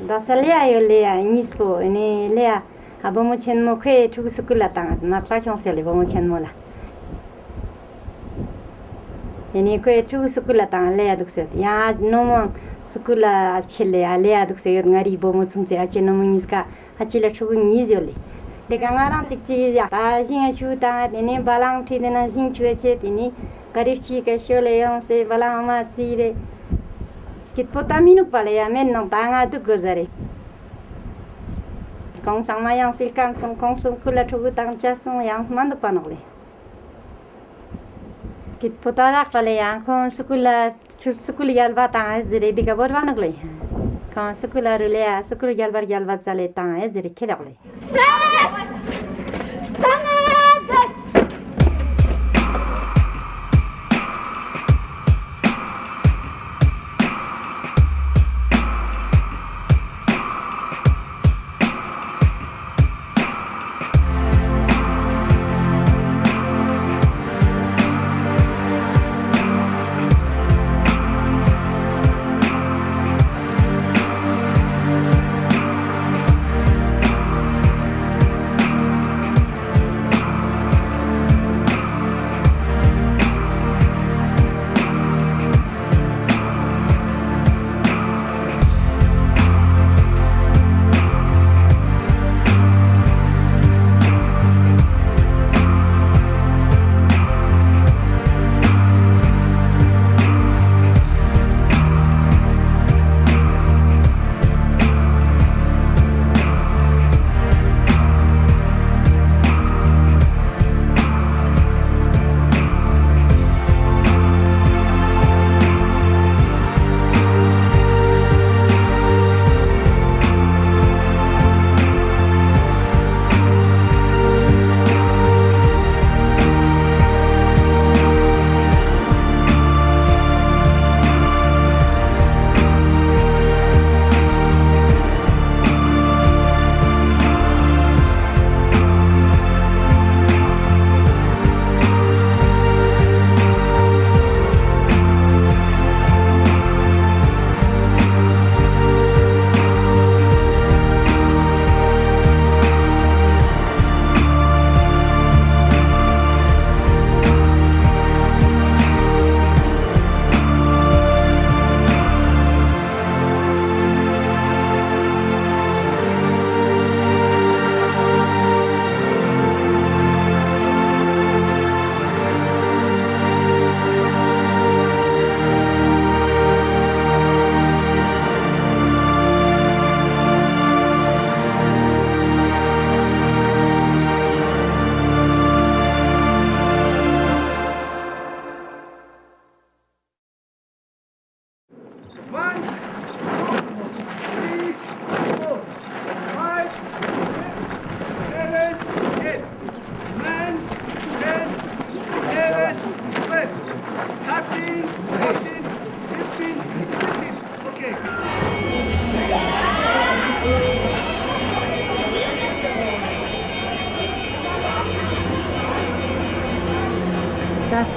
Dasalia yo lea nispo ne lea abomo chenmo khe thuk sukula tang na pa kyong se le bomo chenmo la ene khe thuk sukula tang lea dukse ya nomong sukula chele ya lea dukse yo ngari bomo chungche ache nomong niska achile thuk nizyo le de gangarang chikchi ya ta jing chu ta ne balang thi de na jing chue che tini gari chi ke shole yong se balang ma chi re skit potaminu pale ya men nang tanga tu gozare kong sang ma yang silkan song kong sung kula thubu tang cha song yang man do panole skit potara pale ya kong sukula yalba tanga zire diga bor banole kong sukula rule ya sukul yalba chale tanga zire khirale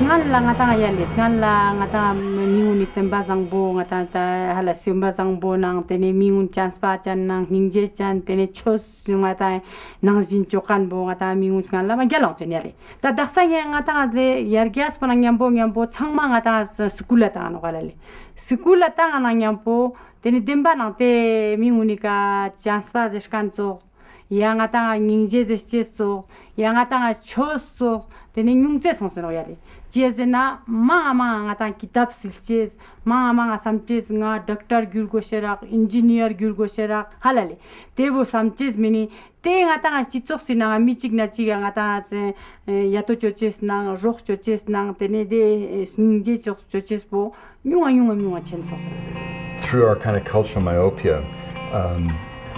ngal la ngata yalis ngal la ngata miuni semba zangbo ngata ta hala semba zangbo nang tene miun chance pa chan nang ningje chan tene chos ngata nang jin chokan bo ngata miun ngal la ma gyalong chen yale ta daksa ngata de yargyas pa nang nyambo changma ngata skula ta no galale skula ta nang nyambo tene demba nang te miuni ka chance pa jeskan cho 양아땅아 닝제제스제소 양아땅아 초소 되는 융제 송스노야리 제제나 마마가땅 기답 실제스 마마가 삼제스 nga doctor gyurgosherak engineer gyurgosherak halali devo samches mini te ngata chichok sina michigna chiga ngata yato choches na roch choches na tene de sinje choches bo nyunga chensos. Through our kind of cultural myopia,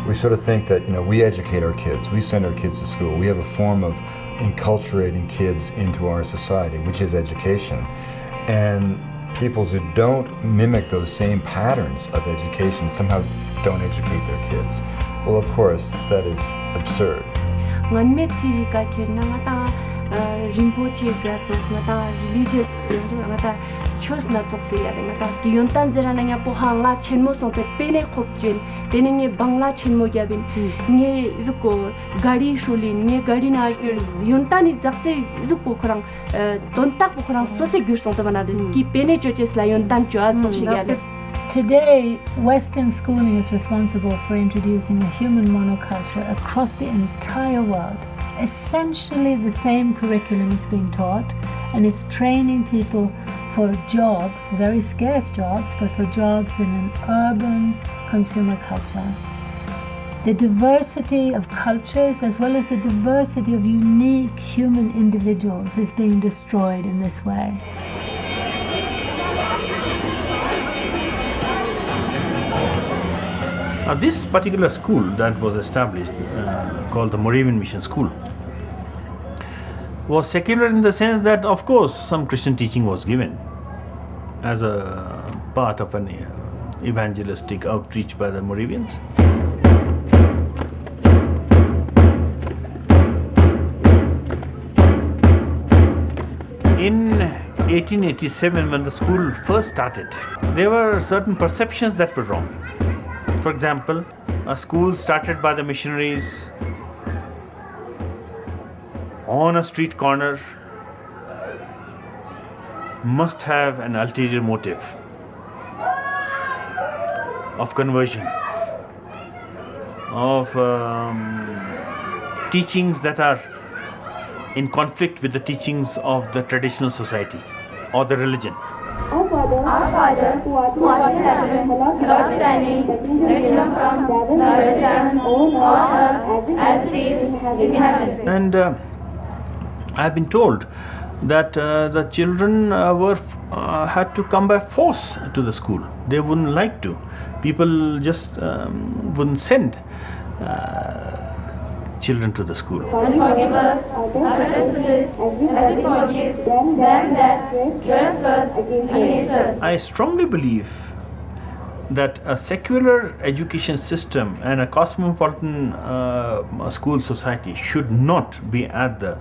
we sort of think that, you know, we educate our kids, we send our kids to school, we have a form of enculturating kids into our society, which is education. And peoples who don't mimic those same patterns of education somehow don't educate their kids. Well, of course, that is absurd. Rinpoche religious chose na yontan zera po hanga chenmo songte pene khopjin denenge bangla chenmo gyabin nge zuko gari shulin nge gari na yontani zakse zuko khorang tontak khorang sose gyur songte banades ki pene churches la yontan chwa chokshi gyale. Today, Western schooling is responsible for introducing a human monoculture across the entire world. Essentially, the same curriculum is being taught, and it's training people for jobs, very scarce jobs, but for jobs in an urban consumer culture. The diversity of cultures, as well as the diversity of unique human individuals, is being destroyed in this way. This particular school that was established, called the Moravian Mission School, was secular in the sense that, of course, some Christian teaching was given as a part of an evangelistic outreach by the Moravians. In 1887, when the school first started, there were certain perceptions that were wrong. For example, a school started by the missionaries on a street corner must have an ulterior motive of conversion, of teachings that are in conflict with the teachings of the traditional society or the religion. Our Father, who art in heaven, hallowed be thy name. Thy kingdom come, thy will be done on earth as it is in heaven. And I've been told that the children had to come by force to the school. They wouldn't like to. People just wouldn't send children to the school. And forgive us our trespasses, as we forgive them that trespass against us. I strongly believe that a secular education system and a cosmopolitan school society should not be at the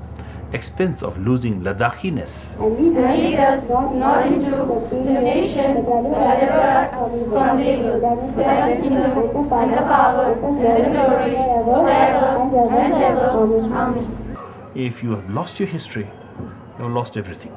expense of losing Ladakhiness. And lead us not into temptation, but deliver us from evil. For thy is the kingdom, and the power, and the glory, forever and ever. Amen. If you have lost your history, you have lost everything.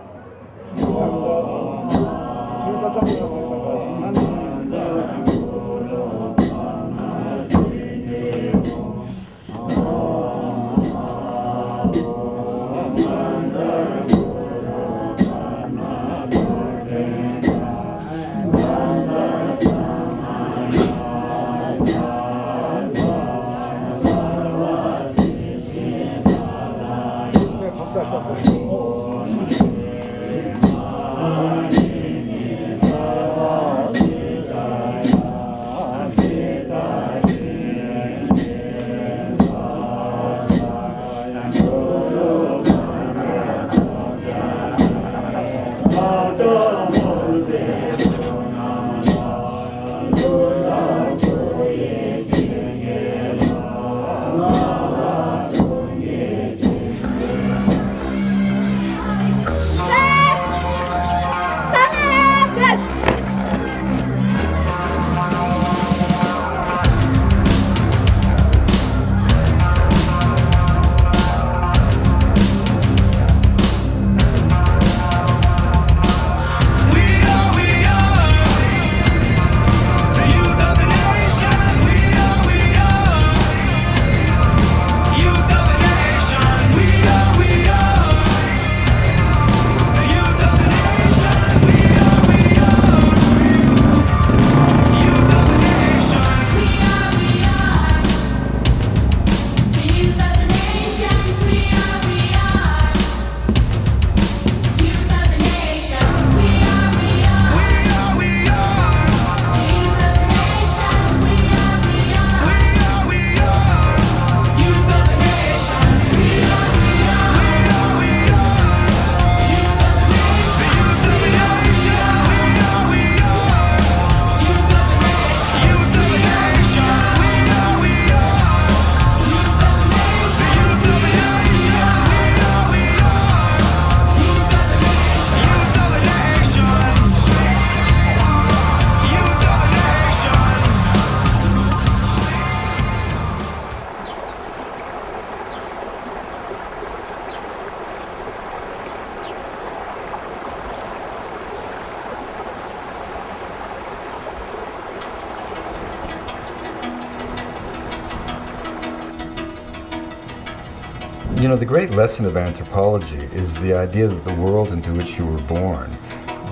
You know, the great lesson of anthropology is the idea that the world into which you were born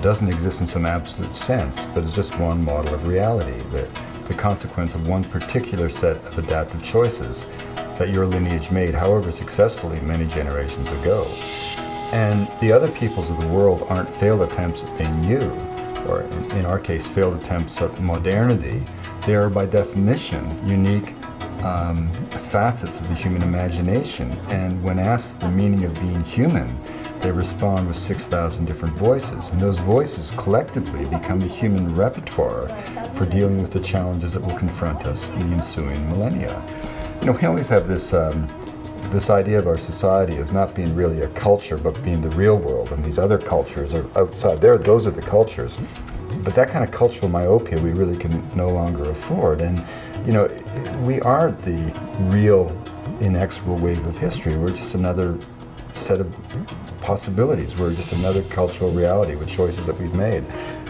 doesn't exist in some absolute sense, but is just one model of reality, the consequence of one particular set of adaptive choices that your lineage made, however successfully, many generations ago. And the other peoples of the world aren't failed attempts at being you, or in our case, failed attempts at modernity. They are by definition unique facets of the human imagination. And when asked the meaning of being human, they respond with 6,000 different voices. And those voices collectively become the human repertoire for dealing with the challenges that will confront us in the ensuing millennia. You know, we always have this idea of our society as not being really a culture, but being the real world, and these other cultures are outside there. Those are the cultures. But that kind of cultural myopia we really can no longer afford. And, you know, we aren't the real inexorable wave of history. We're just another set of possibilities. We're just another cultural reality with choices that we've made.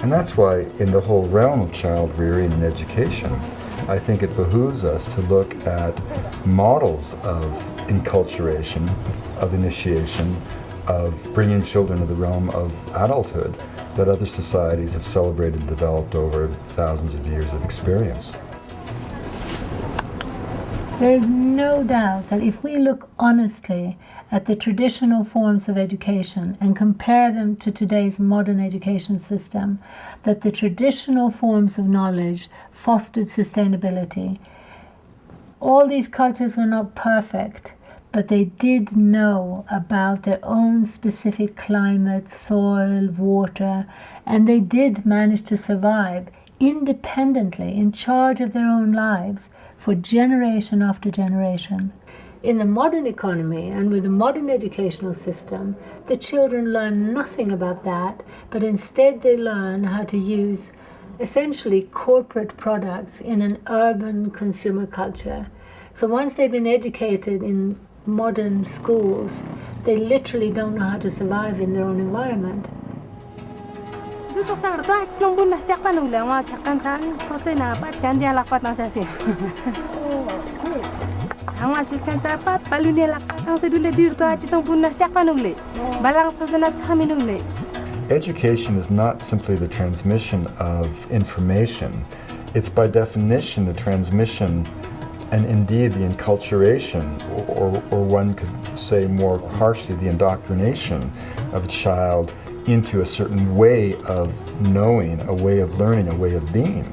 And that's why in the whole realm of child rearing and education, I think it behooves us to look at models of enculturation, of initiation, of bringing children to the realm of adulthood that other societies have celebrated and developed over thousands of years of experience. There is no doubt that if we look honestly at the traditional forms of education and compare them to today's modern education system, that the traditional forms of knowledge fostered sustainability. All these cultures were not perfect, but they did know about their own specific climate, soil, water, and they did manage to survive independently, in charge of their own lives, for generation after generation. In the modern economy and with the modern educational system, the children learn nothing about that, but instead they learn how to use essentially corporate products in an urban consumer culture. So once they've been educated in modern schools, they literally don't know how to survive in their own environment. Education is not simply the transmission of information. It's by definition the transmission and indeed the enculturation, or one could say more harshly, the indoctrination of a child into a certain way of knowing, a way of learning, a way of being.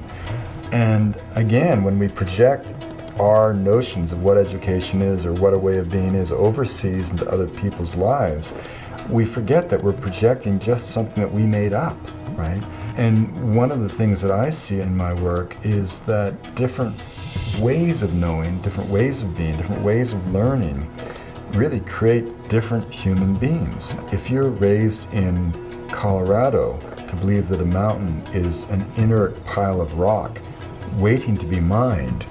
And again, when we project our notions of what education is or what a way of being is overseas into other people's lives, we forget that we're projecting just something that we made up, right? And one of the things that I see in my work is that different ways of knowing, different ways of being, different ways of learning really create different human beings. If you're raised in Colorado to believe that a mountain is an inert pile of rock waiting to be mined,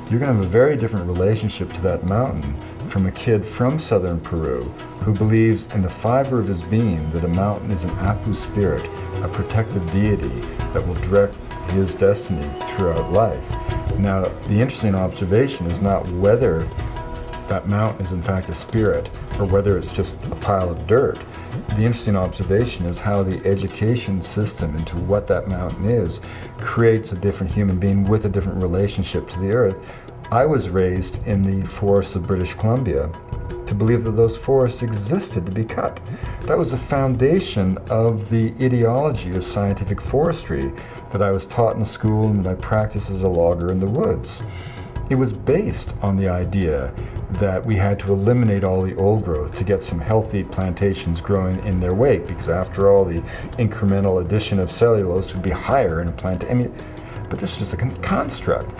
you're going to have a very different relationship to that mountain from a kid from southern Peru who believes in the fiber of his being that a mountain is an Apu spirit, a protective deity that will direct his destiny throughout life. Now, the interesting observation is not whether that mountain is in fact a spirit or whether it's just a pile of dirt. The interesting observation is how the education system into what that mountain is creates a different human being with a different relationship to the earth. I was raised in the forests of British Columbia to believe that those forests existed to be cut. That was the foundation of the ideology of scientific forestry that I was taught in school and that I practiced as a logger in the woods. It was based on the idea that we had to eliminate all the old growth to get some healthy plantations growing in their wake, because after all, the incremental addition of cellulose would be higher in a plant. I mean, but this was a construct.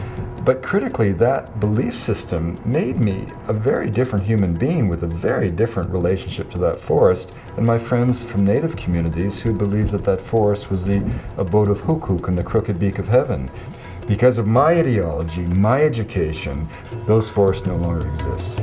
But critically, that belief system made me a very different human being with a very different relationship to that forest than my friends from native communities who believed that that forest was the abode of Hukuk and the crooked beak of heaven. Because of my ideology, my education, those forests no longer exist.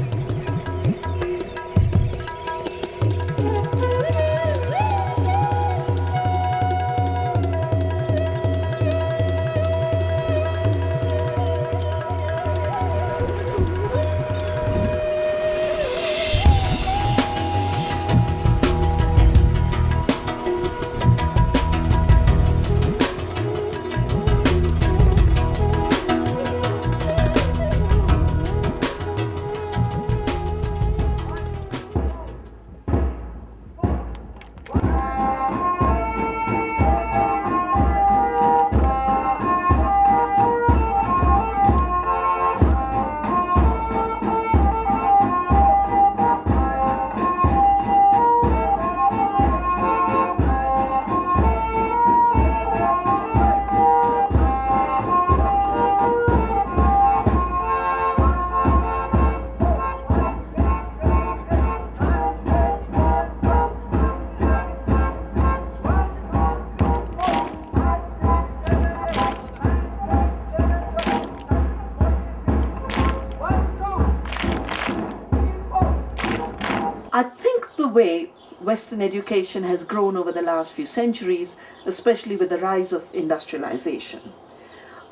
I think the way Western education has grown over the last few centuries, especially with the rise of industrialization,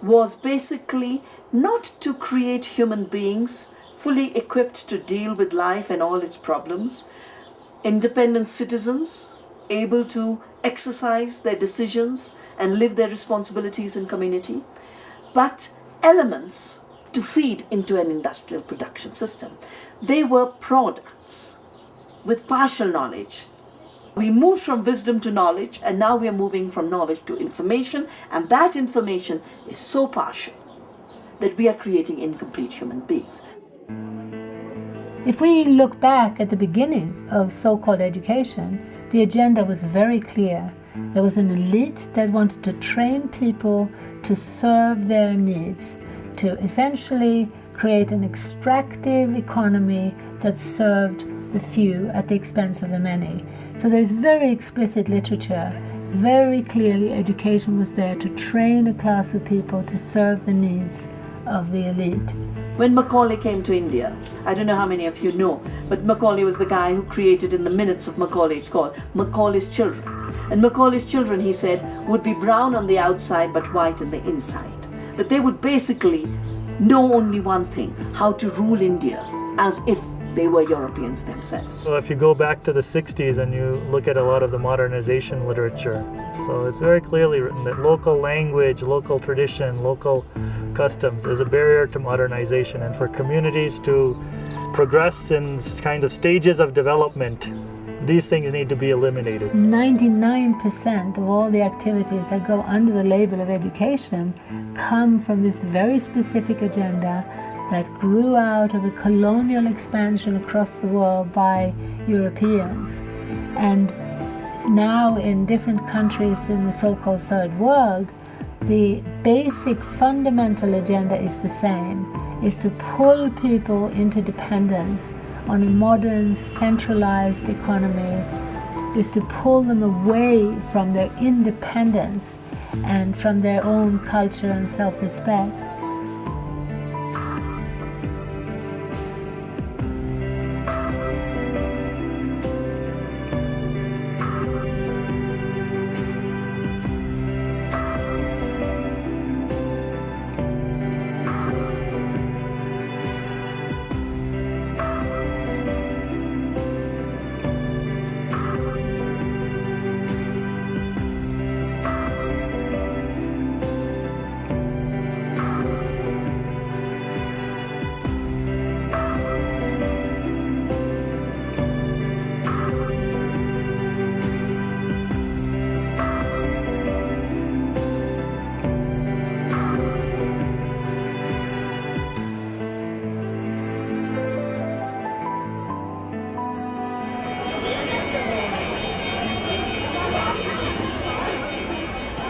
was basically not to create human beings fully equipped to deal with life and all its problems, independent citizens able to exercise their decisions and live their responsibilities in community, but elements to feed into an industrial production system. They were products with partial knowledge. We moved from wisdom to knowledge, and now we are moving from knowledge to information, and that information is so partial that we are creating incomplete human beings. If we look back at the beginning of so-called education, the agenda was very clear. There was an elite that wanted to train people to serve their needs, to essentially create an extractive economy that served the few at the expense of the many. So there's very explicit literature. Very clearly education was there to train a class of people to serve the needs of the elite. When Macaulay came to India, I don't know how many of you know, but Macaulay was the guy who created in the minutes of Macaulay, it's called Macaulay's Children. And Macaulay's children, he said, would be brown on the outside but white on the inside. That they would basically know only one thing, how to rule India as if they were Europeans themselves. Well, if you go back to the 60s and you look at a lot of the modernization literature, so it's very clearly written that local language, local tradition, local customs is a barrier to modernization, and for communities to progress in kind of stages of development, these things need to be eliminated. 99% of all the activities that go under the label of education come from this very specific agenda that grew out of a colonial expansion across the world by Europeans. And now in different countries in the so-called third world, the basic fundamental agenda is the same, is to pull people into dependence on a modern centralized economy, is to pull them away from their independence and from their own culture and self-respect.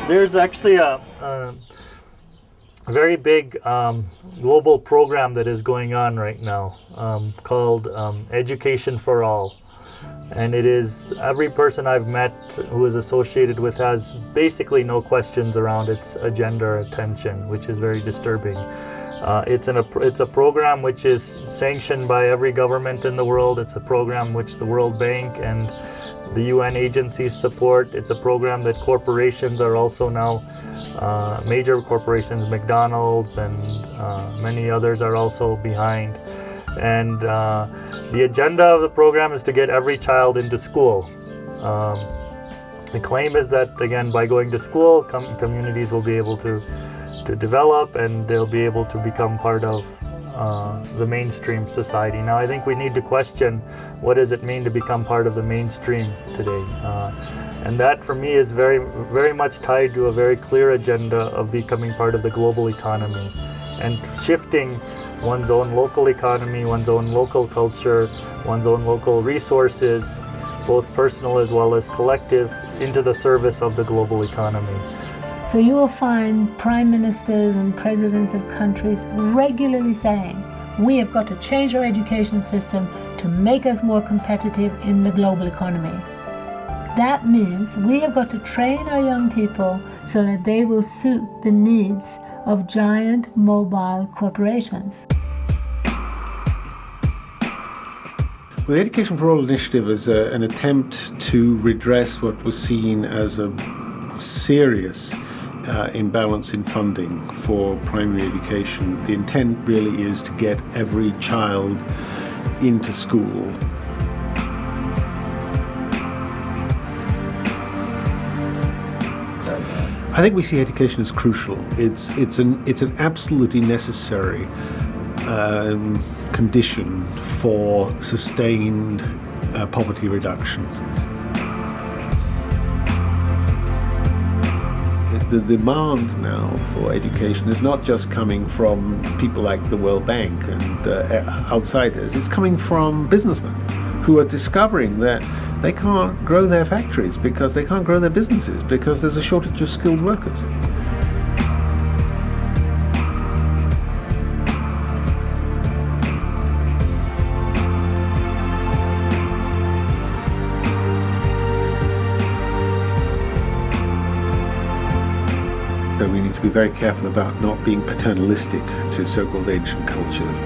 There's actually a very big global program that is going on right now called Education for All. And it is, every person I've met who is associated with has basically no questions around its agenda or attention, which is very disturbing. It's a program which is sanctioned by every government in the world. It's a program which the World Bank and the UN agencies support. It's a program that corporations are also now, major corporations, McDonald's and many others are also behind. And the agenda of the program is to get every child into school. The claim is that, again, by going to school, communities will be able to develop and they'll be able to become part of the mainstream society. Now, I think we need to question what does it mean to become part of the mainstream today. And that, for me, is very, very much tied to a very clear agenda of becoming part of the global economy and shifting one's own local economy, one's own local culture, one's own local resources, both personal as well as collective, into the service of the global economy. So you will find prime ministers and presidents of countries regularly saying, we have got to change our education system to make us more competitive in the global economy. That means we have got to train our young people so that they will suit the needs of giant mobile corporations. Well, the Education for All initiative is an attempt to redress what was seen as a serious imbalance in funding for primary education. The intent really is to get every child into school. I think we see education as crucial. It's an absolutely necessary condition for sustained poverty reduction. The demand now for education is not just coming from people like the World Bank and outsiders. It's coming from businessmen who are discovering that they can't grow their factories because they can't grow their businesses because there's a shortage of skilled workers. So we need to be very careful about not being paternalistic to so-called ancient cultures.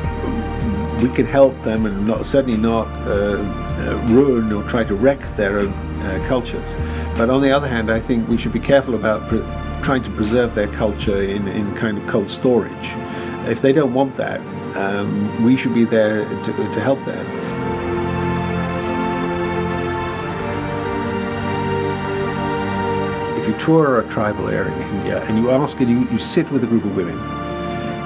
We can help them and certainly not ruin or try to wreck their own cultures. But on the other hand, I think we should be careful about trying to preserve their culture in kind of cold storage. If they don't want that, we should be there to help them. If you tour a tribal area in India and you ask and you sit with a group of women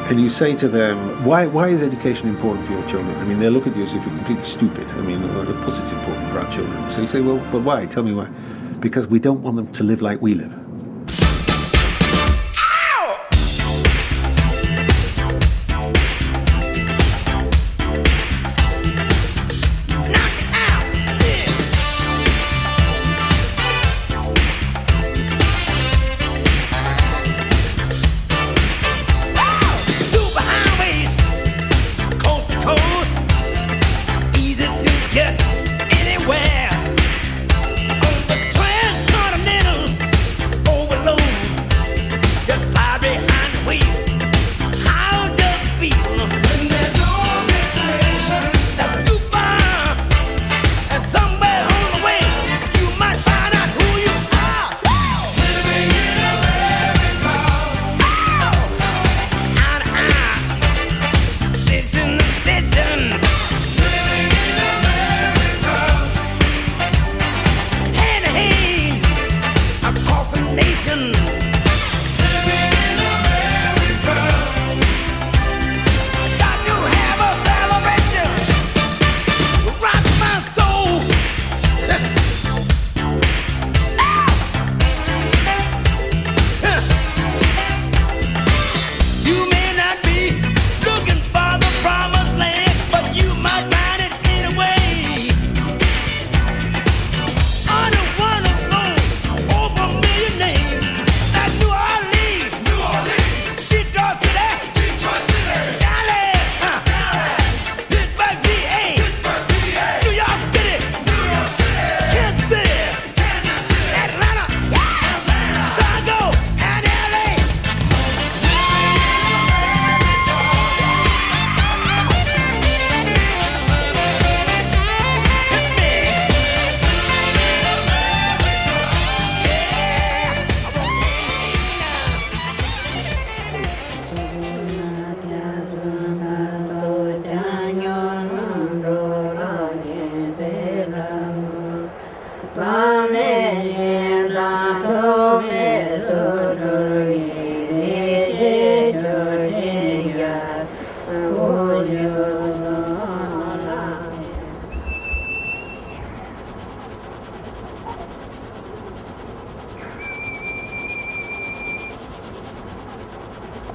and you say to them, why is education important for your children? I mean, they'll look at you as if you're completely stupid. I mean, of course it's important for our children. So you say, well, but why? Tell me why. Because we don't want them to live like we live.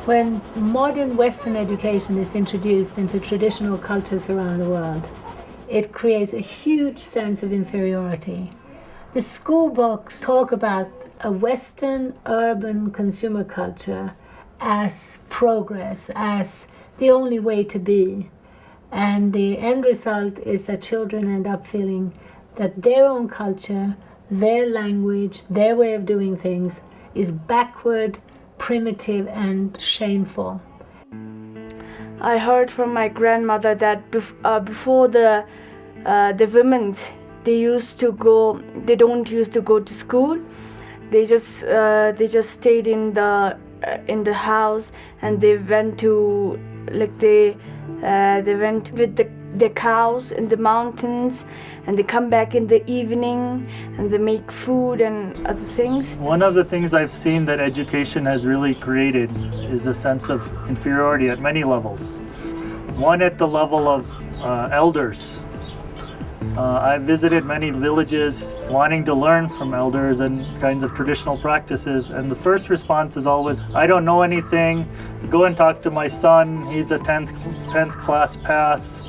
When modern Western education is introduced into traditional cultures around the world, it creates a huge sense of inferiority. The school books talk about a Western urban consumer culture as progress, as the only way to be. And the end result is that children end up feeling that their own culture, their language, their way of doing things is backward, primitive and shameful. I heard from my grandmother that before the the women, they don't used to go to school. They just stayed in the house, and they went to they went with the cows in the mountains, and they come back in the evening and they make food and other things. One of the things I've seen that education has really created is a sense of inferiority at many levels. One, at the level of elders. I've visited many villages wanting to learn from elders and kinds of traditional practices, and the first response is always, I don't know anything, go and talk to my son, he's a 10th class pass,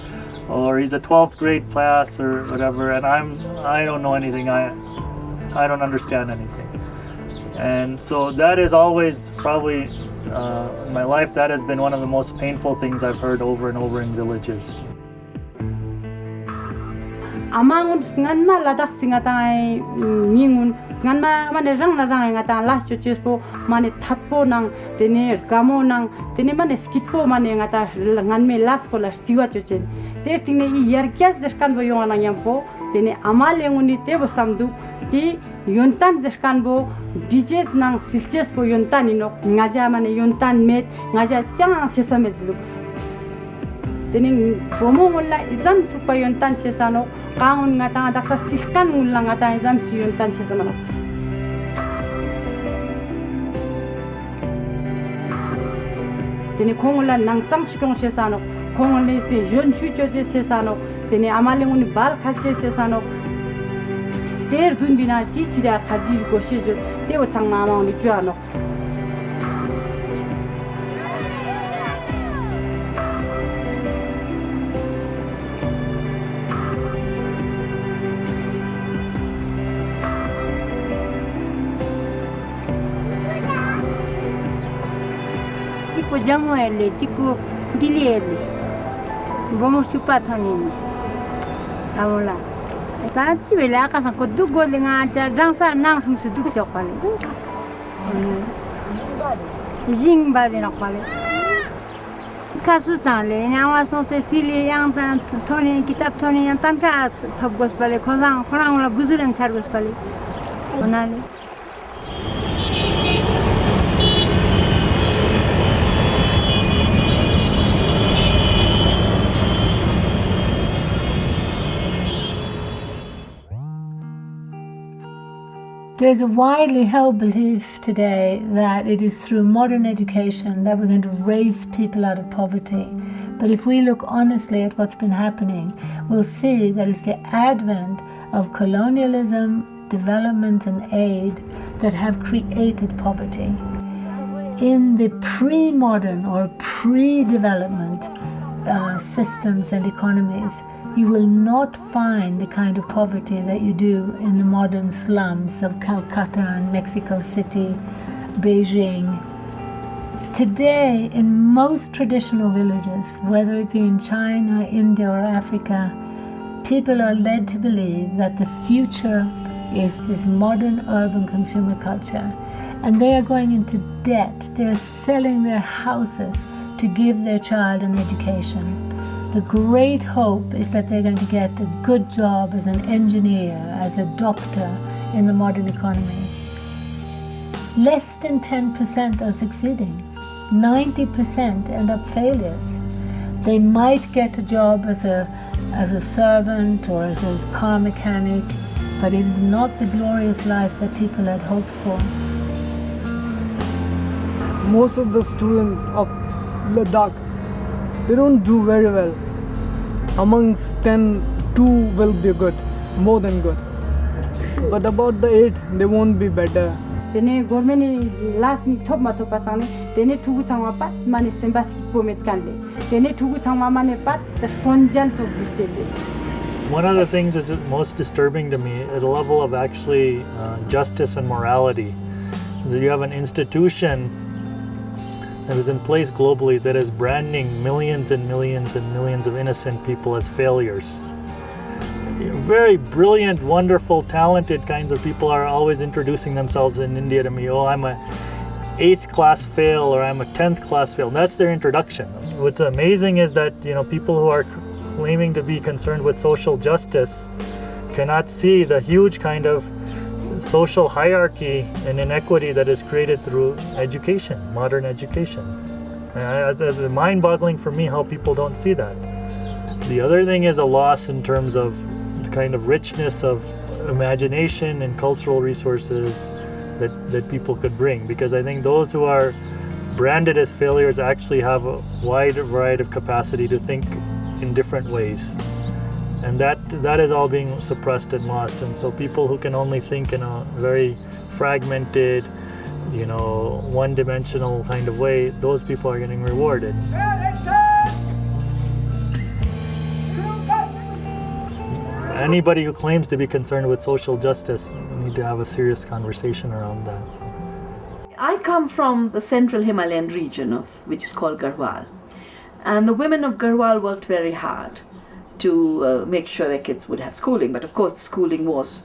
or he's a 12th grade pass, or whatever, and I don't know anything, I don't understand anything. And so that is always probably in my life, that has been one of the most painful things I've heard over and over in villages. Amang ngan ma ladak singatai mingun ngan ma mane rang na rang ngata last churches po mane thappo nang tene kamo nang tene mane skitpo mane ngata ngan me last ko las siwa chuchen ter tine I yarkyas jaskan bo yona yampo tene amale nguni te bo samdu ti yontan jaskan bo dijes nang silches bo yontan ino ngaja mane yontan met ngaja chang sesame zlu tene bomo molla izam supa yontan sesano kangun ngata daksa silkan ngulla ngata izam si yontan sesano tene kongulla nang chang shikong sesano kongulle se jon chucho sesano tene amale nguni bal khalche sesano ter dunbina chichira khajir goshejo teo changma ma uni juano Jamuele, chico diliele, vamos chupa tonini, samola. Tati vela casa con due gole ngata, danza nang sung se duk se kwale. Jing ba de na kwale. Kasu tan le nyawa so se sili yang tan toni kitab toni yang tan ka thop gos pale khorang la guzuran char gos pale. Onale. There's a widely held belief today that it is through modern education that we're going to raise people out of poverty. But if we look honestly at what's been happening, we'll see that it's the advent of colonialism, development and aid that have created poverty. In the pre-modern or pre-development systems and economies, you will not find the kind of poverty that you do in the modern slums of Calcutta and Mexico City, Beijing. Today, in most traditional villages, whether it be in China, India, or Africa, people are led to believe that the future is this modern urban consumer culture. And they are going into debt. They are selling their houses to give their child an education. The great hope is that they're going to get a good job as an engineer, as a doctor in the modern economy. Less than 10% are succeeding. 90% end up failures. They might get a job as a servant or as a car mechanic, but it is not the glorious life that people had hoped for. Most of the students of Ladakh, they don't do very well. Amongst 10, 2 will be good, more than good. But about the 8, they won't be better. Tene government last ni top matopa sangni tene thugu sangwa pat mane sembas pomet kanle tene thugu sangwa mane pat the shonjan of bisele. One of the things is most disturbing to me at a level of actually justice and morality is that you have an institution that is in place globally that is branding millions and millions and millions of innocent people as failures. Very brilliant, wonderful, talented kinds of people are always introducing themselves in India to me. Oh, I'm a 8th class fail or I'm a 10th class fail. That's their introduction. What's amazing is that people who are claiming to be concerned with social justice cannot see the huge kind of social hierarchy and inequity that is created through education, modern education. It's mind-boggling for me how people don't see that. The other thing is a loss in terms of the kind of richness of imagination and cultural resources that people could bring, because I think those who are branded as failures actually have a wide variety of capacity to think in different ways, and that is all being suppressed and lost. And so people who can only think in a very fragmented, one-dimensional kind of way, those people are getting rewarded. Anybody who claims to be concerned with social justice need to have a serious conversation around that. I come from the central Himalayan region which is called Garhwal, and the women of Garhwal worked very hard to make sure their kids would have schooling. But of course the schooling was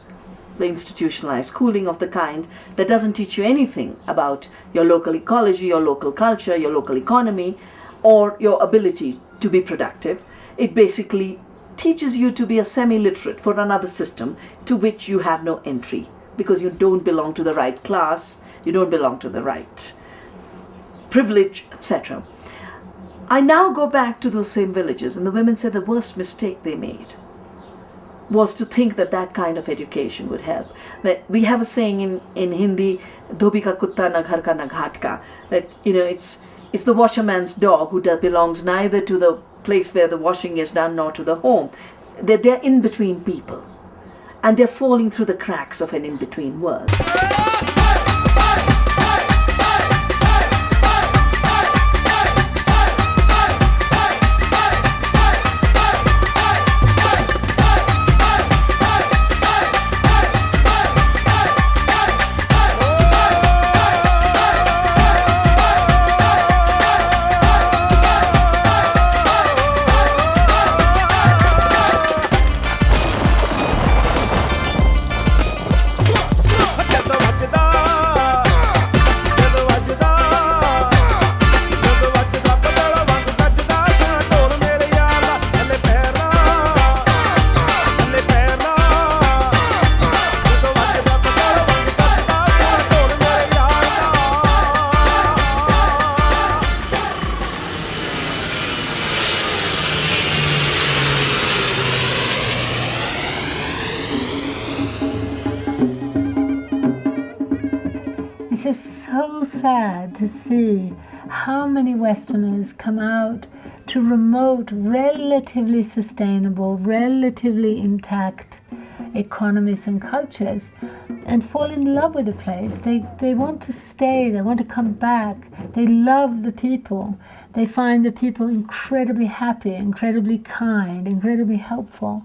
the institutionalized schooling of the kind that doesn't teach you anything about your local ecology, your local culture, your local economy, or your ability to be productive. It basically teaches you to be a semi-literate for another system to which you have no entry, because you don't belong to the right class, you don't belong to the right privilege, etc. I now go back to those same villages, and the women said the worst mistake they made was to think that kind of education would help. That we have a saying in Hindi, "Dhobi ka kutta na ghar ka na ghat ka," that it's the washerman's dog who belongs neither to the place where the washing is done nor to the home. They're in between people, and they're falling through the cracks of an in-between world. It's just so sad to see how many Westerners come out to remote, relatively sustainable, relatively intact economies and cultures and fall in love with the place. They want to stay, they want to come back, they love the people. They find the people incredibly happy, incredibly kind, incredibly helpful.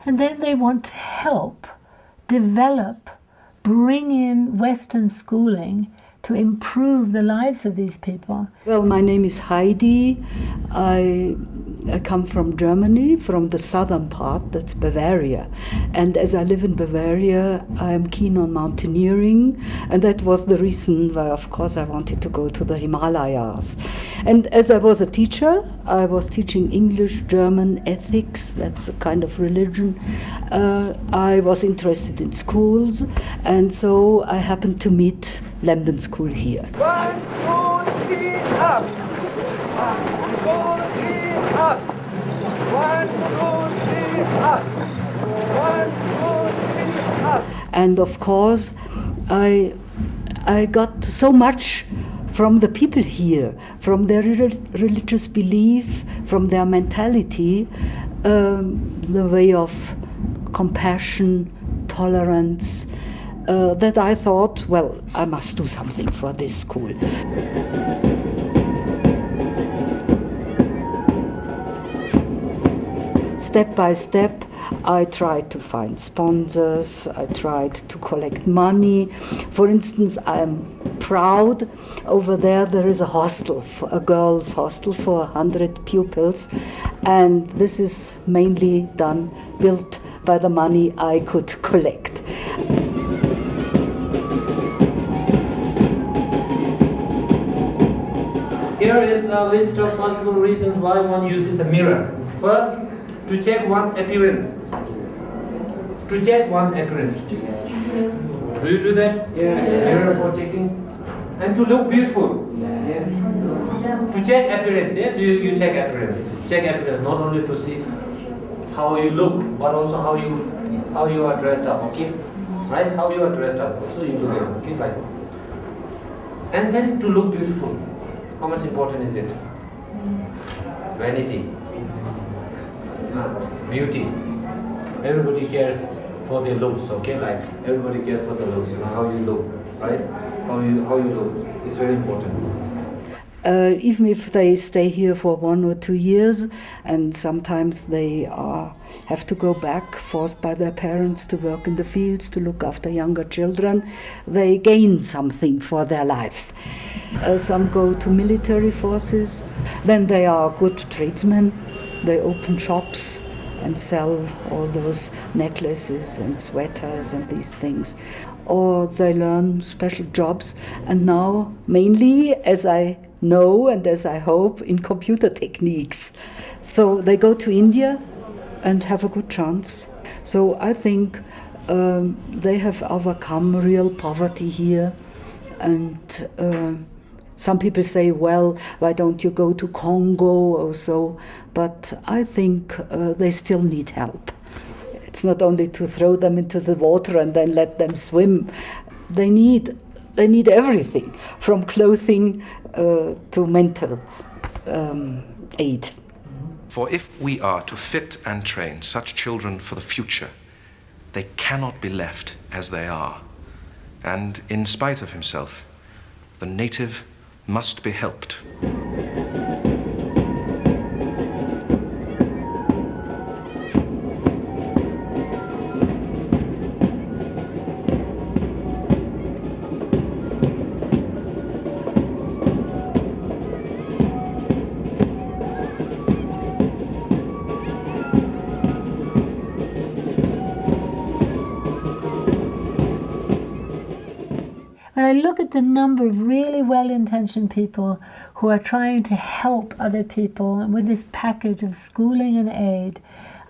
And then they want to help, develop, bring in Western schooling to improve the lives of these people. Well, my name is Heidi. I come from Germany, from the southern part, that's Bavaria. And as I live in Bavaria, I am keen on mountaineering, and that was the reason why, of course, I wanted to go to the Himalayas. And as I was a teacher, I was teaching English, German, ethics, that's a kind of religion. I was interested in schools, and so I happened to meet Lambden School here. 1, 2, 3, up. 1, 2, 3, up. 1, 2, 3, up. 1, 2, 3, up. And of course, I got so much from the people here, from their religious belief, from their mentality, the way of compassion, tolerance, that I thought, well, I must do something for this school. Step by step, I tried to find sponsors, I tried to collect money. For instance, I'm proud, over there is a hostel, a girls' hostel for 100 pupils, and this is mainly built by the money I could collect. Here is a list of possible reasons why one uses a mirror. First, to check one's appearance. To check one's appearance. Do you do that? Yeah. Mirror for checking. And to look beautiful. Yeah. To check appearance, yes? You check appearance. Check appearance, not only to see how you look, but also how you are dressed up, okay? Right? How you are dressed up. So you look at it, okay? Like. And then to look beautiful. How much important is it? Vanity. Beauty. Everybody cares for their looks, okay? Like everybody cares for the looks, how you look, right? How you look. It's very important. Even if they stay here for 1 or 2 years, and sometimes they have to go back, forced by their parents to work in the fields, to look after younger children, they gain something for their life. Some go to military forces, then they are good tradesmen, they open shops and sell all those necklaces and sweaters and these things. Or they learn special jobs, and now mainly, as I know and as I hope, in computer techniques. So they go to India and have a good chance. So I think they have overcome real poverty here. And some people say, well, why don't you go to Congo or so? But I think they still need help. It's not only to throw them into the water and then let them swim. They need everything, from clothing to mental aid. For if we are to fit and train such children for the future, they cannot be left as they are. And in spite of himself, the native must be helped. When I look at the number of really well-intentioned people who are trying to help other people with this package of schooling and aid,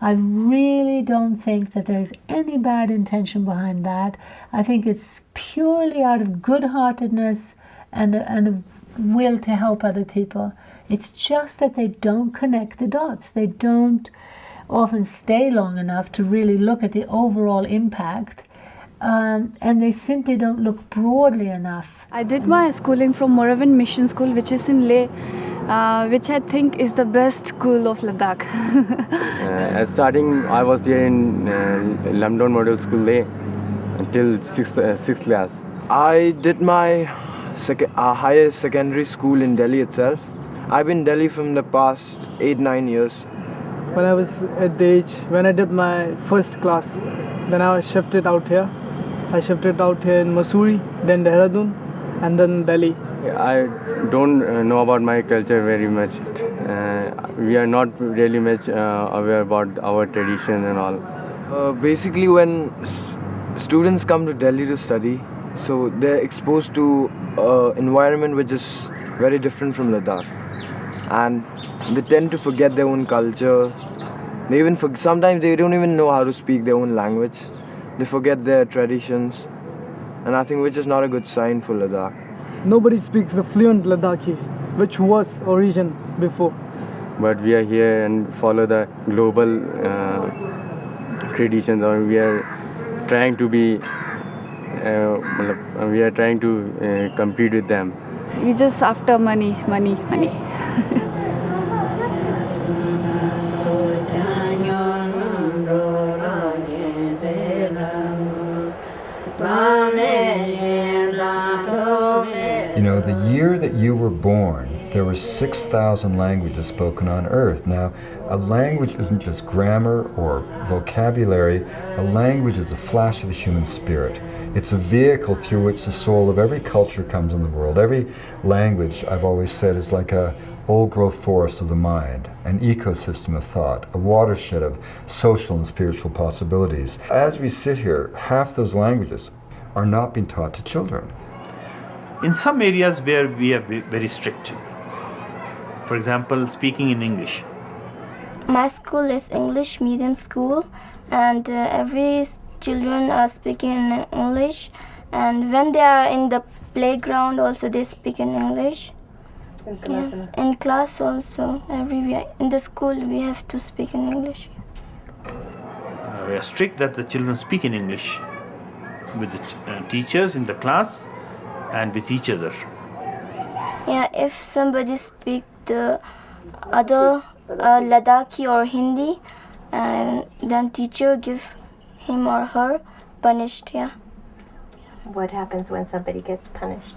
I really don't think that there's any bad intention behind that. I think it's purely out of good-heartedness and a will to help other people. It's just that they don't connect the dots. They don't often stay long enough to really look at the overall impact. And they simply don't look broadly enough. I did my schooling from Moravian Mission School, which is in Leh, which I think is the best school of Ladakh. Starting, I was there in Lamdon Model School Leh until 6th class. I did my higher secondary school in Delhi itself. I've been in Delhi from the past 8-9 years. When I was at the age, when I did my first class, then I was shifted out here. I shifted out here in Mussoorie, then Dehradun, and then Delhi. I don't know about my culture very much. We are not really much aware about our tradition and all. Basically, when students come to Delhi to study, so they're exposed to an environment which is very different from Ladakh. And they tend to forget their own culture. They even sometimes they don't even know how to speak their own language. They forget their traditions, and I think which is not a good sign for Ladakh. Nobody speaks the fluent Ladakhi, which was origin before. But we are here and follow the global traditions, or we are trying to be, we are trying to compete with them. We just after money. You know, the year that you were born, there were 6,000 languages spoken on Earth. Now, a language isn't just grammar or vocabulary. A language is a flash of the human spirit. It's a vehicle through which the soul of every culture comes in the world. Every language, I've always said, is like a old-growth forest of the mind, an ecosystem of thought, a watershed of social and spiritual possibilities. As we sit here, half those languages are not being taught to children. In some areas where we are very strict, for example, speaking in English, My school is English medium school, and every children are speaking in English, and when they are in the playground also they speak in English. In class also, everywhere. In the school we have to speak in English. We are strict that the children speak in English with the teachers in the class and with each other. Yeah, if somebody speak the other Ladakhi or Hindi, and then teacher give him or her punished. Yeah. What happens when somebody gets punished?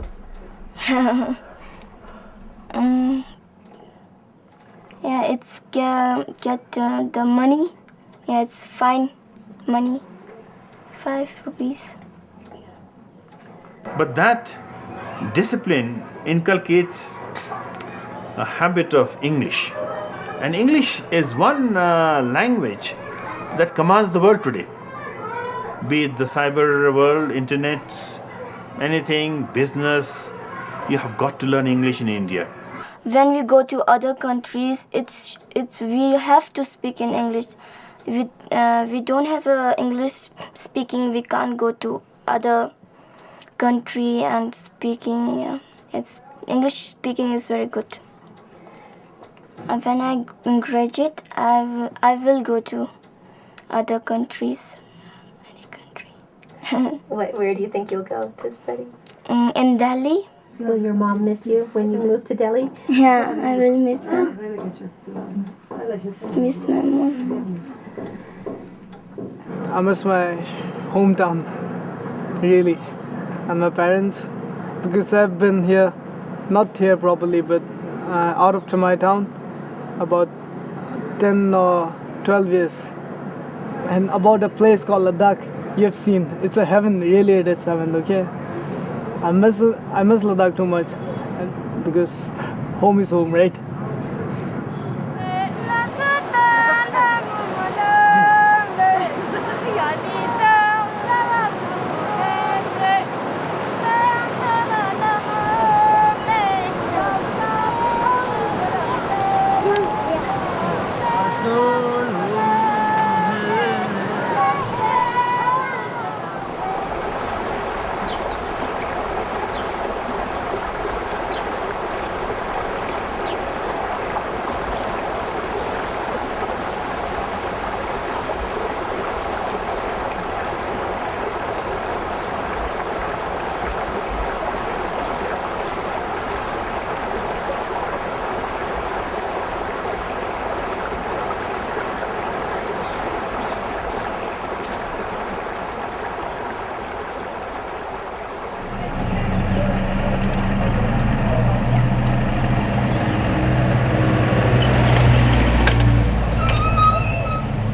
Yeah, it's get the money. Yeah, it's fine money, 5 rupees. But that discipline inculcates a habit of English. And English is one language that commands the world today. Be it the cyber world, internet, anything, business, you have got to learn English in India. When we go to other countries, it's we have to speak in English. We don't have English speaking. We can't go to other country and speaking. Yeah. It's English speaking is very good. And when I graduate, I will go to other countries. Where do you think you'll go to study? In Delhi. Will your mom miss you when you move to Delhi? Yeah, I will miss her. Miss my mom. I miss my hometown, really, and my parents, because I've been here, not here properly, but out of my town, about 10 or 12 years, and about a place called Ladakh. You've seen, it's a heaven, really it is heaven, okay? I miss Ladakh too much, because home is home, right?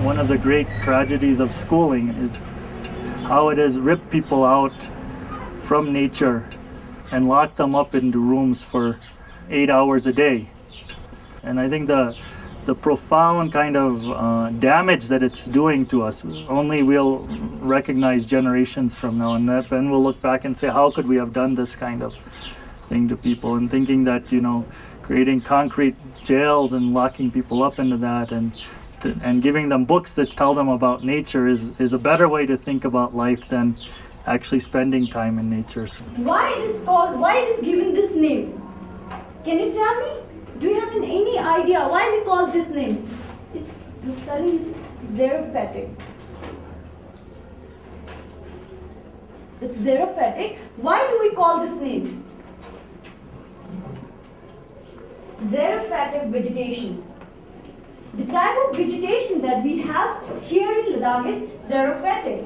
One of the great tragedies of schooling is how it has ripped people out from nature and locked them up into rooms for 8 hours a day. And I think the profound kind of damage that it's doing to us, only we'll recognize generations from now, and then we'll look back and say, how could we have done this kind of thing to people? And thinking that, creating concrete jails and locking people up into that and giving them books that tell them about nature is a better way to think about life than actually spending time in nature. Why it is given this name? Can you tell me? Do you have any idea why we call this name? The spelling is xerophatic. It's xerophatic. Why do we call this name? Xerophatic vegetation. The type of vegetation that we have here in Ladakh is xerophatic.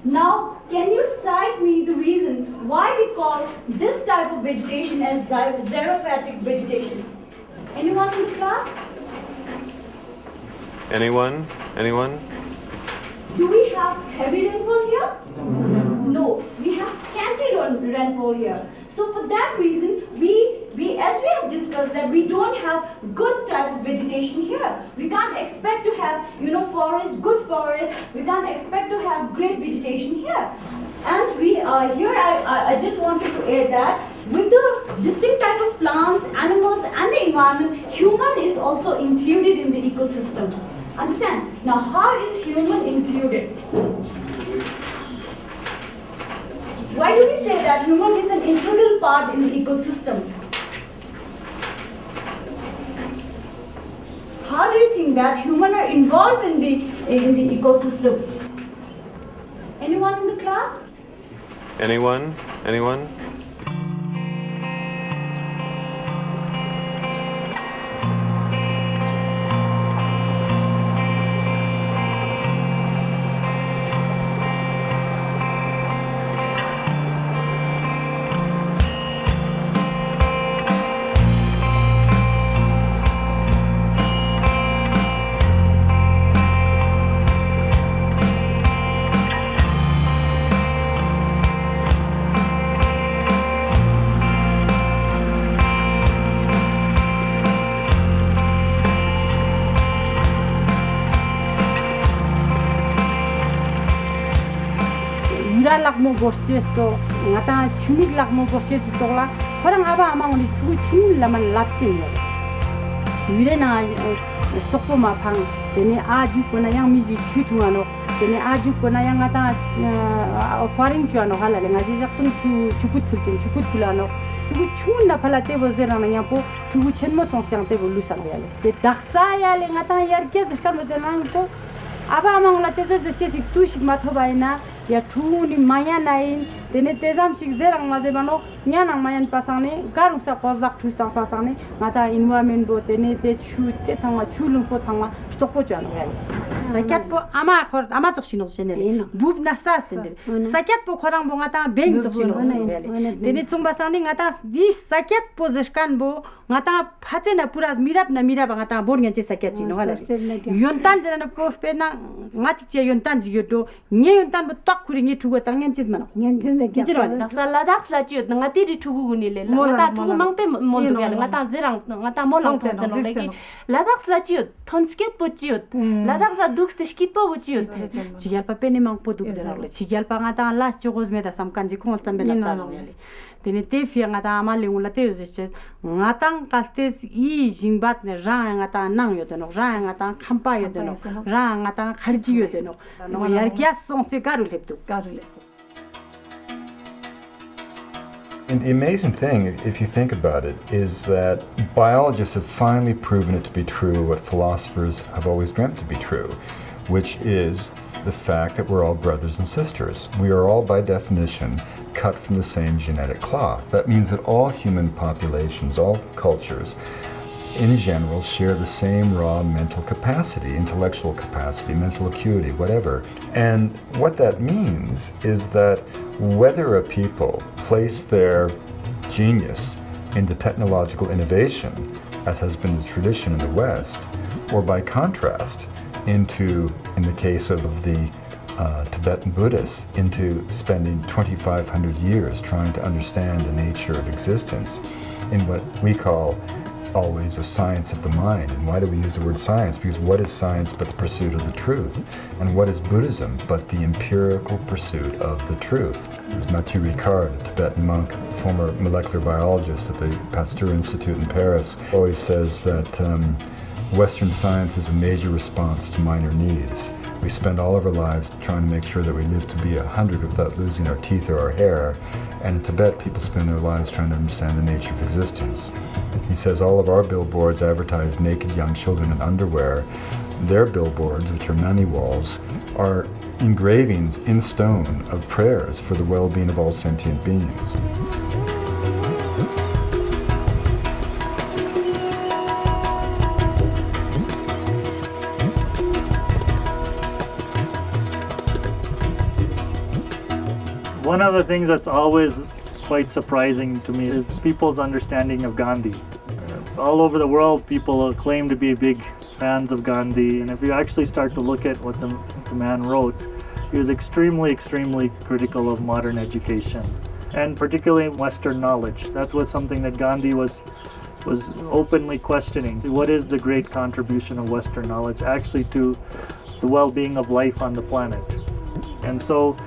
Now, can you cite me the reasons why we call this type of vegetation as xerophatic vegetation? Anyone in the class? Anyone? Anyone? Do we have heavy rainfall here? No, we have scanty rainfall here. So for that reason, we as we have discussed that we don't have good type of vegetation here. We can't expect to have, forest, good forest. We can't expect to have great vegetation here. And we here I just wanted to add that with the distinct type of plants, animals and the environment, human is also included in the ecosystem. Understand? Now how is human included? Why do we say that human is an integral part in the ecosystem? How do you think that humans are involved in the ecosystem? Anyone in the class? Anyone? Anyone? lakmo borchesto ngata chumik lakmo borchesto tola parang aba amang ni chum laman lapchin yure na stokpo ma phang tene aju kona yang miji chutungano tene aju kona yang ngata offering chuano hala le ngaji jaktum chuput thulchen chuput fulano chugu chun na phala te bozera na yapo chugu chenmo songsyang te bolu sangyale te daksa ya le ngata yar ke zishkan bozelang ko aba amang la te zo sesi tushik mathobaina ya thuni maya nain tene tezam shik zerang maze bano nyana mayan pasane garung sa kozak thustang pasane mata environment bo tene te chu te sangwa chulung po sangwa stokpo chano yale sakyat po ama khor ama chokshino senele bub nasa sendele sakyat po khorang bo ngata beng chokshino senele tene chungba sani ngata di sakyat po zeshkan bo ngata phache na pura mirap ngata bor nge sakyat chino hala yontan jena po pena ngachik che yontan jiyoto nge yontan bo tak khuringi thugo tangyan chis mano Daksa ladak slachiut ngati ri thugu gunile ngata thugu mangpe mondu yal ngata zerang ngata molang thosden legi ladak slachiut thonsket pochiut ladak za duk steskit po pochiut chigal pa pene mang po duk zerang chigal pa ngata las chogos meda samkanji khonstan bela talo yale tene te fi ngata amale ulate yose ngatang kaltes I jingbat ne ra ngata nang yodono ra ngata khampa yodono ra ngata kharji yodono no yar gyas son se karu leptu And the amazing thing, if you think about it, is that biologists have finally proven it to be true what philosophers have always dreamt to be true, which is the fact that we're all brothers and sisters. We are all, by definition, cut from the same genetic cloth. That means that all human populations, all cultures, in general, share the same raw mental capacity, intellectual capacity, mental acuity, whatever. And what that means is that whether a people place their genius into technological innovation, as has been the tradition in the West, or by contrast, in the case of the Tibetan Buddhists, into spending 2,500 years trying to understand the nature of existence in what we call always a science of the mind. And why do we use the word science? Because what is science but the pursuit of the truth? And what is Buddhism but the empirical pursuit of the truth? As Mathieu Ricard, a Tibetan monk, former molecular biologist at the Pasteur Institute in Paris, always says that Western science is a major response to minor needs. We spend all of our lives trying to make sure that we live to be 100 without losing our teeth or our hair. And in Tibet, people spend their lives trying to understand the nature of existence. He says all of our billboards advertise naked young children in underwear. Their billboards, which are mani walls, are engravings in stone of prayers for the well-being of all sentient beings. One of the things that's always quite surprising to me is people's understanding of Gandhi. All over the world, people claim to be big fans of Gandhi, and if you actually start to look at what the man wrote, he was extremely critical of modern education, and particularly Western knowledge. That was something that Gandhi was openly questioning. What is the great contribution of Western knowledge actually to the well-being of life on the planet? And so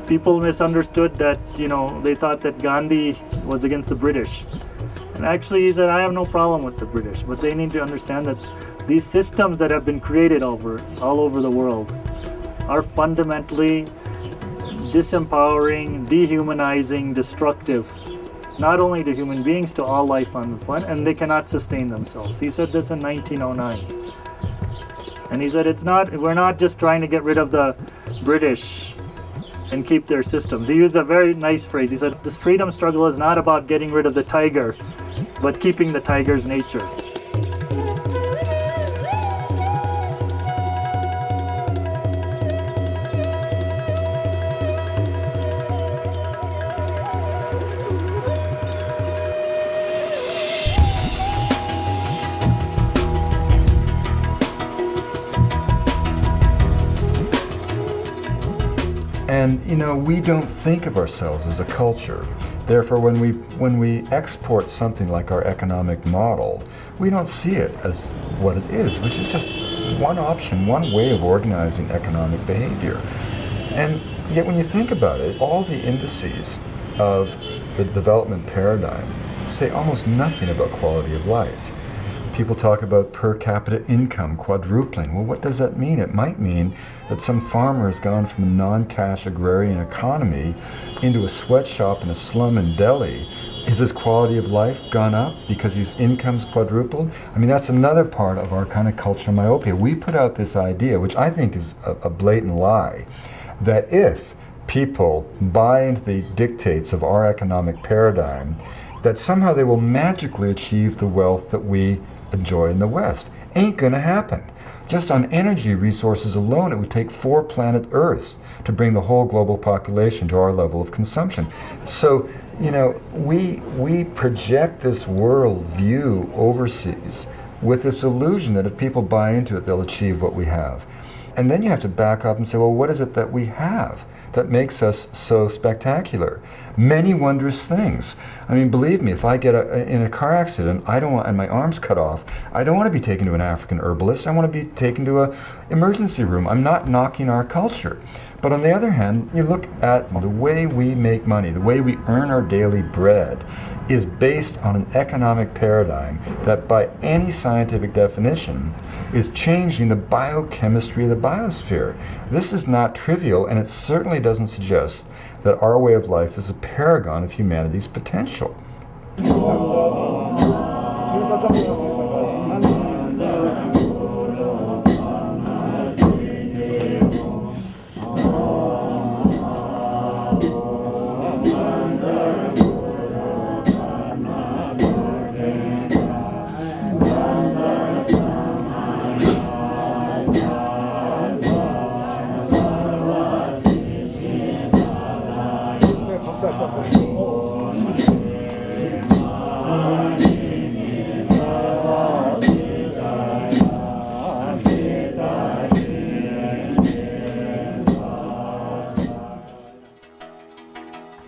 people misunderstood that, they thought that Gandhi was against the British. And actually he said, I have no problem with the British, but they need to understand that these systems that have been created all over the world are fundamentally disempowering, dehumanizing, destructive, not only to human beings, to all life on the planet, and they cannot sustain themselves. He said this in 1909. And he said, we're not just trying to get rid of the British and keep their systems. He used a very nice phrase. He said, this freedom struggle is not about getting rid of the tiger, but keeping the tiger's nature. And we don't think of ourselves as a culture. Therefore, when we export something like our economic model, we don't see it as what it is, which is just one option, one way of organizing economic behavior. And yet when you think about it, all the indices of the development paradigm say almost nothing about quality of life. People talk about per capita income quadrupling. Well, what does that mean? It might mean that some farmer has gone from a non-cash agrarian economy into a sweatshop in a slum in Delhi. Has his quality of life gone up because his income's quadrupled? I mean, that's another part of our kind of cultural myopia. We put out this idea, which I think is a blatant lie, that if people buy into the dictates of our economic paradigm, that somehow they will magically achieve the wealth that we enjoy in the West. Ain't gonna happen. Just on energy resources alone, it would take 4 planet Earths to bring the whole global population to our level of consumption. So, we project this world view overseas with this illusion that if people buy into it, they'll achieve what we have. And then you have to back up and say, well, what is it that we have that makes us so spectacular? Many wondrous things. I mean, believe me, if I get in a car accident, and my arm's cut off, I don't want to be taken to an African herbalist. I want to be taken to an emergency room. I'm not knocking our culture. But on the other hand, you look at the way we make money, the way we earn our daily bread, is based on an economic paradigm that by any scientific definition is changing the biochemistry of the biosphere. This is not trivial, and it certainly doesn't suggest that our way of life is a paragon of humanity's potential.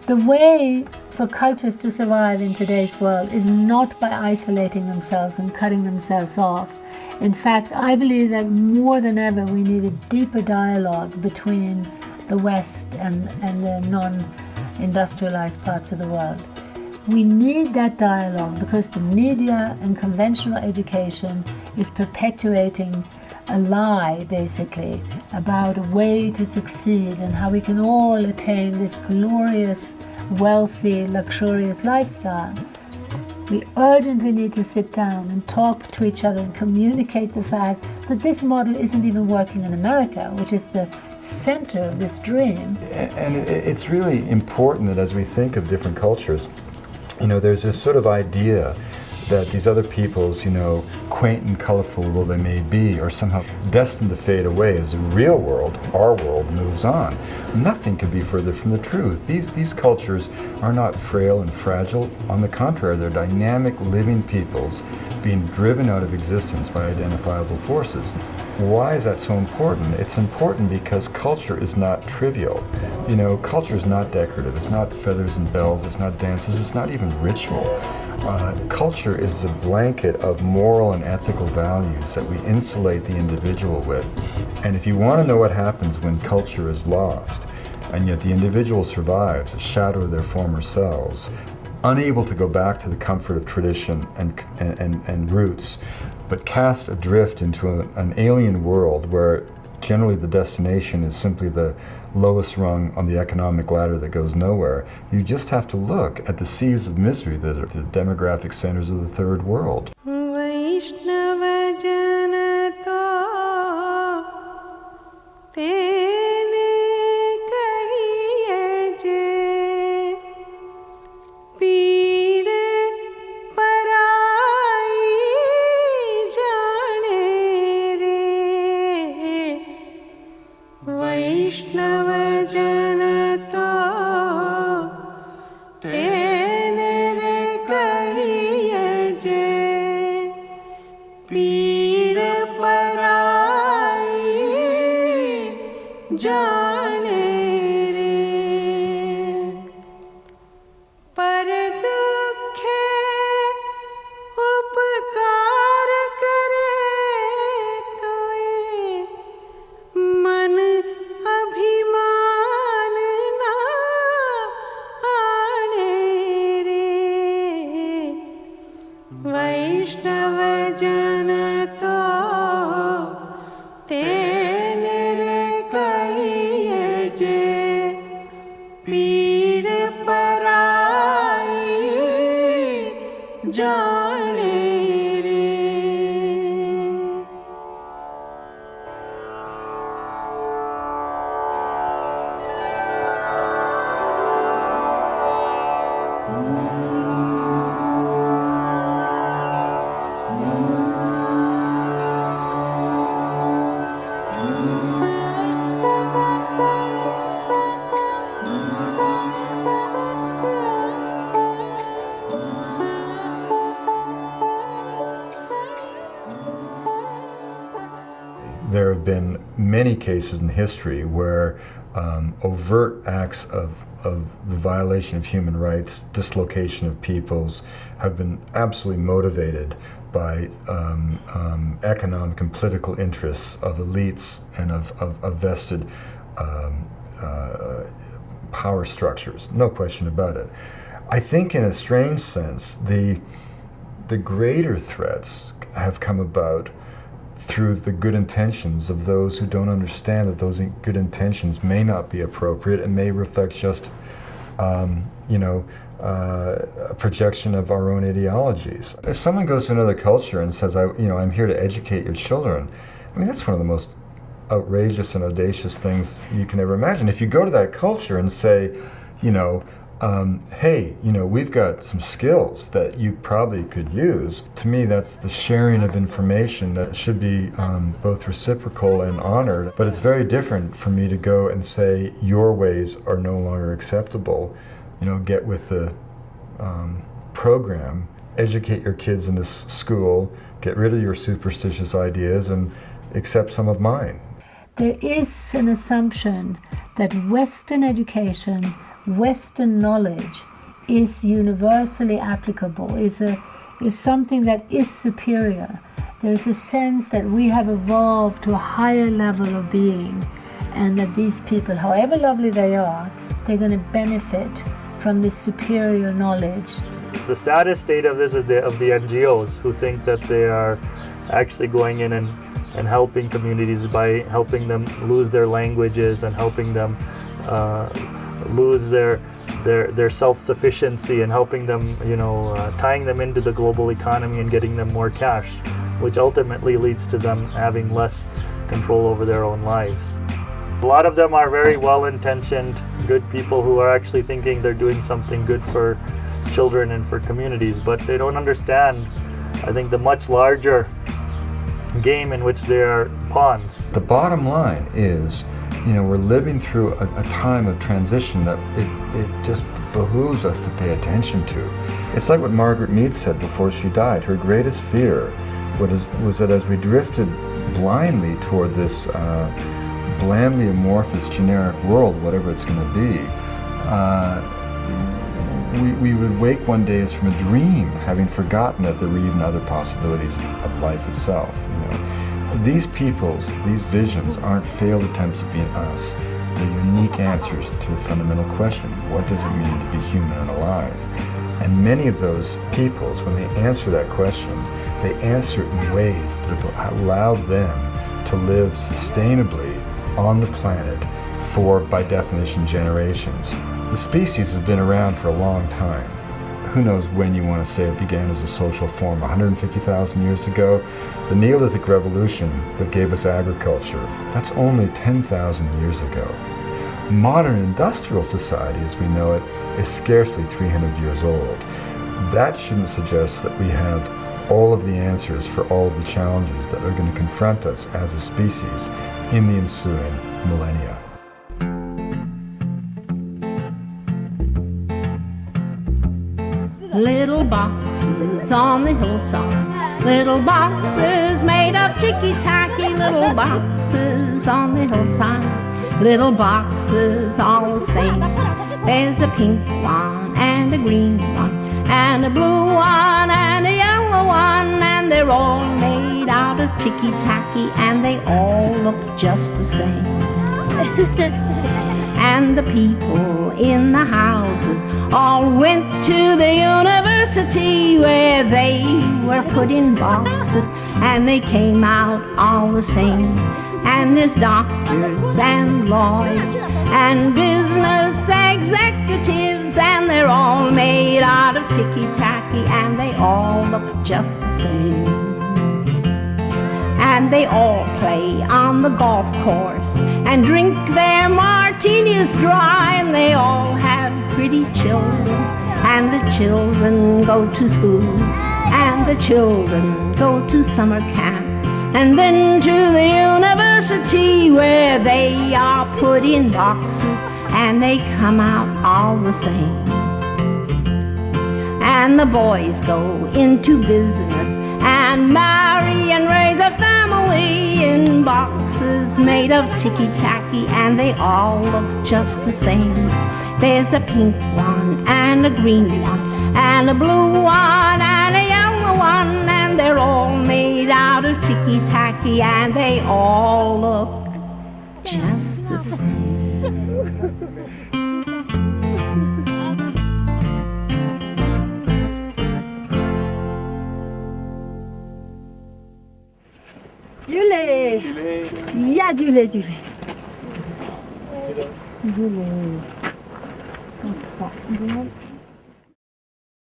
The way for cultures to survive in today's world is not by isolating themselves and cutting themselves off. In fact, I believe that more than ever we need a deeper dialogue between the West and the non-industrialized parts of the world. We need that dialogue because the media and conventional education is perpetuating a lie, basically, about a way to succeed and how we can all attain this glorious, wealthy, luxurious lifestyle. We urgently need to sit down and talk to each other and communicate the fact that this model isn't even working in America, which is the center of this dream. And it's really important that as we think of different cultures, there's this sort of idea that these other peoples, quaint and colorful though they may be, are somehow destined to fade away as the real world, our world, moves on. Nothing could be further from the truth. These cultures are not frail and fragile. On the contrary, they're dynamic, living peoples being driven out of existence by identifiable forces. Why is that so important? It's important because culture is not trivial. Culture is not decorative. It's not feathers and bells. It's not dances. It's not even ritual. Culture is a blanket of moral and ethical values that we insulate the individual with. And if you want to know what happens when culture is lost, And yet the individual survives, a shadow of their former selves, unable to go back to the comfort of tradition and roots, but cast adrift into an alien world where generally the destination is simply the lowest rung on the economic ladder that goes nowhere. You just have to look at the seas of misery that are the demographic centers of the third world. There have been many cases in history where overt acts of the violation of human rights, dislocation of peoples, have been absolutely motivated by economic and political interests of elites and of vested power structures. No question about it. I think in a strange sense, the greater threats have come about through the good intentions of those who don't understand that those good intentions may not be appropriate and may reflect just, a projection of our own ideologies. If someone goes to another culture and says, I'm here to educate your children, I mean, that's one of the most outrageous and audacious things you can ever imagine. If you go to that culture and say, hey, we've got some skills that you probably could use. To me, that's the sharing of information that should be both reciprocal and honored. But it's very different for me to go and say, your ways are no longer acceptable. Get with the program, educate your kids in this school, get rid of your superstitious ideas, and accept some of mine. There is an assumption that Western education, Western knowledge is universally applicable, is something that is superior. There's a sense that we have evolved to a higher level of being, and that these people, however lovely they are, they're going to benefit from this superior knowledge. The saddest state of this is of the NGOs who think that they are actually going in and helping communities by helping them lose their languages and helping them lose their self-sufficiency and helping them, tying them into the global economy and getting them more cash, which ultimately leads to them having less control over their own lives. A lot of them are very well-intentioned, good people who are actually thinking they're doing something good for children and for communities, but they don't understand, I think, the much larger game in which they are pawns. The bottom line is, we're living through a time of transition that it just behooves us to pay attention to. It's like what Margaret Mead said before she died. Her greatest fear was that as we drifted blindly toward this blandly amorphous generic world, whatever it's going to be, we would wake one day as from a dream, having forgotten that there were even other possibilities of life itself. These peoples, these visions aren't failed attempts at being us. They're unique unique answers to the fundamental question, what does it mean to be human and alive? And many of those peoples, when they answer that question, they answer it in ways that have allowed them to live sustainably on the planet for, by definition, generations. The species has been around for a long time. Who knows when you want to say it began as a social form, 150,000 years ago? The Neolithic Revolution that gave us agriculture, that's only 10,000 years ago. Modern industrial society, as we know it, is scarcely 300 years old. That shouldn't suggest that we have all of the answers for all of the challenges that are going to confront us as a species in the ensuing millennia. Little boxes on the hillside, little boxes made of ticky-tacky, little boxes on the hillside, little boxes all the same. There's a pink one and a green one and a blue one and a yellow one, and they're all made out of ticky-tacky and they all look just the same. And the people in the houses all went to the university where they were put in boxes and they came out all the same. And there's doctors and lawyers and business executives, and they're all made out of ticky-tacky and they all look just the same. And they all play on the golf course and drink their martinis dry, and they all have pretty children, and the children go to school, and the children go to summer camp, and then to the university where they are put in boxes and they come out all the same. And the boys go into business and marry and raise a family in boxes made of ticky-tacky, and they all look just the same. There's a pink one and a green one and a blue one and a yellow one, and they're all made out of ticky-tacky and they all look just the same. Julie. Yeah, Julie. Julie. Julie.